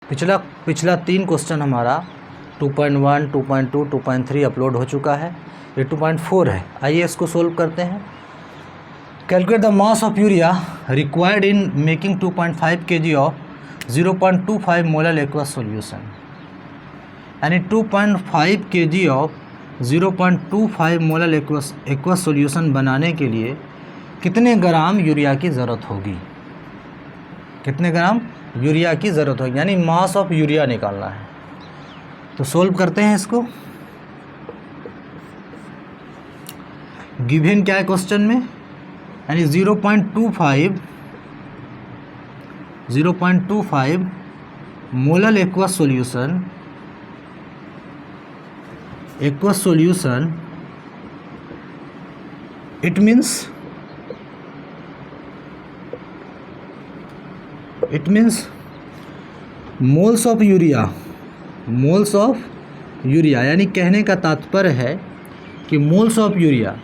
पिछला 3 क्वेश्चन हमारा 2.1, 2.2, 2.3 अपलोड हो चुका है। ये 2.4 है। आइए इसको सोल्व करते हैं। Calculate the mass of urea required in making 2.5 kg of 0.25 molar aqueous solution. यानी 2.5 kg of 0.25 molar aqueous solution बनाने के लिए कितने ग्राम यूरिया की ज़रूरत होगी? कितने ग्राम यूरिया की ज़रूरत होगी, यानी मास ऑफ यूरिया निकालना है। तो सोल्व करते हैं इसको। गिवन क्या है क्वेश्चन में, यानी 0.25 molar aqueous solution it means moles of urea, यानी कहने का तात्पर्य है कि मोल्स ऑफ यूरिया,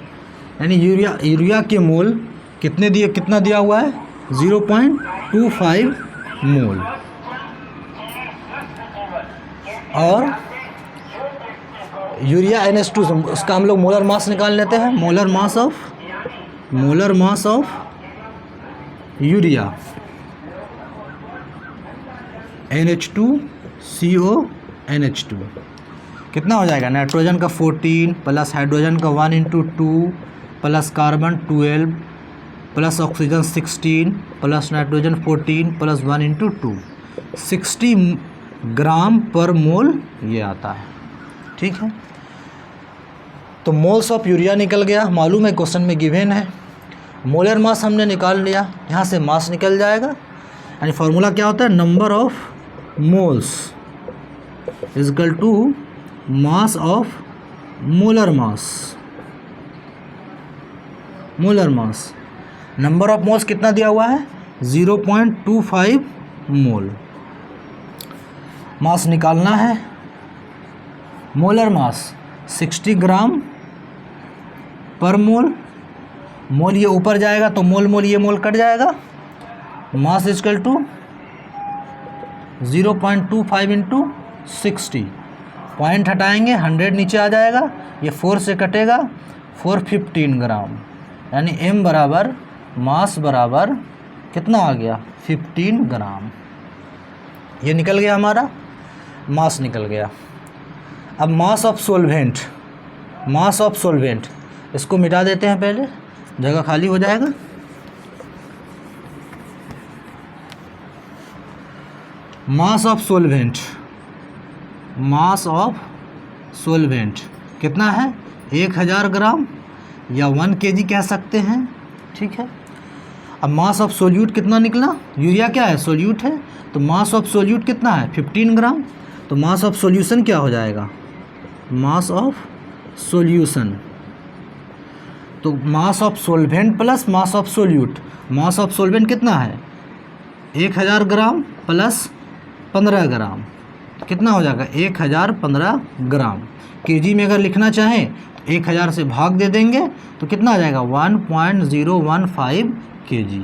यानी यूरिया के मोल कितना दिया हुआ है 0.25 मोल। और यूरिया NH2 उसका हम लोग मोलर मास निकाल लेते हैं। Molar mass of urea NH2CO NH2 कितना हो जाएगा? नाइट्रोजन का 14 प्लस हाइड्रोजन का 1 × 2 plus carbon 12 plus oxygen 16 plus nitrogen 14 plus 1 × 2 60 ग्राम पर मोल ये आता है। ठीक है, तो मोल्स ऑफ यूरिया निकल गया, मालूम है क्वेश्चन में गिवन है। मोलर मास हमने निकाल लिया, यहाँ से मास निकल जाएगा। यानी फार्मूला क्या होता है, number of moles is equal to mass of molar mass. Number of moles कितना दिया हुआ है 0.25 मोल। मास निकालना है, मोलर मास 60 ग्राम पर मोल। मोल ये ऊपर जाएगा तो मोल ये मोल कट जाएगा। Mass is equal to 0.25 × 60, point हटाएंगे 100 नीचे आ जाएगा, ये 4 से कटेगा 415 ग्राम। यानी m बराबर मास बराबर कितना आ गया 15 ग्राम। ये निकल गया, हमारा मास निकल गया। अब मास ऑफ सॉल्वेंट इसको मिटा देते हैं, पहले जगह खाली हो जाएगा। मास ऑफ सॉल्वेंट कितना है 1000 ग्राम या 1 kg कह सकते हैं। ठीक है, अब मास ऑफ सोल्यूट कितना निकला, यूरिया क्या है सोल्यूट है, तो मास ऑफ सोल्यूट कितना है 15 ग्राम। तो मास ऑफ सॉल्यूशन क्या हो जाएगा, मास ऑफ सॉल्यूशन, तो mass of solvent plus mass of solute. Mass of solvent कितना है 1000 ग्राम प्लस 15 ग्राम, कितना हो जाएगा 1015 ग्राम। केजी में अगर लिखना चाहें तो 1000 से भाग दे देंगे तो कितना आ जाएगा 1.015 kg।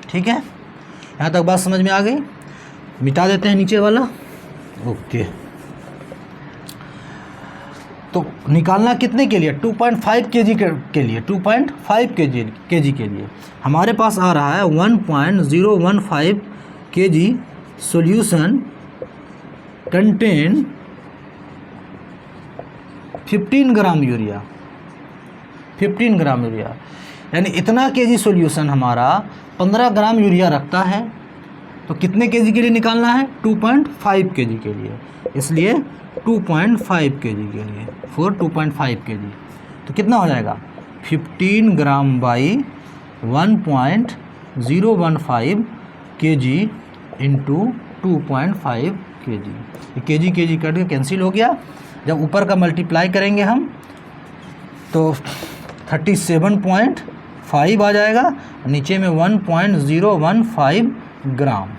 ठीक है, यहाँ तक बात समझ में आ गई। मिटा देते हैं नीचे वाला। ओके, तो निकालना कितने के लिए 2.5 kg के लिए 2.5 kg के लिए हमारे पास आ रहा है 1.015 kg solution contain 15 gram urea. यानी इतना केजी सॉल्यूशन हमारा 15 ग्राम यूरिया रखता है। तो कितने केजी के लिए निकालना है 2.5 kg के लिए, इसलिए 2.5 kg के लिए 2.5 kg। तो कितना हो जाएगा 15 gram by 1.015 kg into 2.5 kg। KG cut के कैंसिल हो गया। जब ऊपर का मल्टीप्लाई करेंगे हम तो 37.5 आ जाएगा, नीचे में 1.015 ग्राम।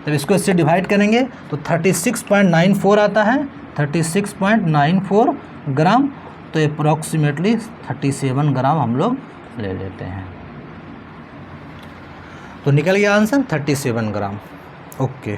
जब इसको इससे डिवाइड करेंगे तो 36.94 आता है, 36.94 ग्राम। तो अप्रॉक्सीमेटली 37 ग्राम हम लोग ले लेते हैं। तो निकल गया आंसर 37 ग्राम। ओके।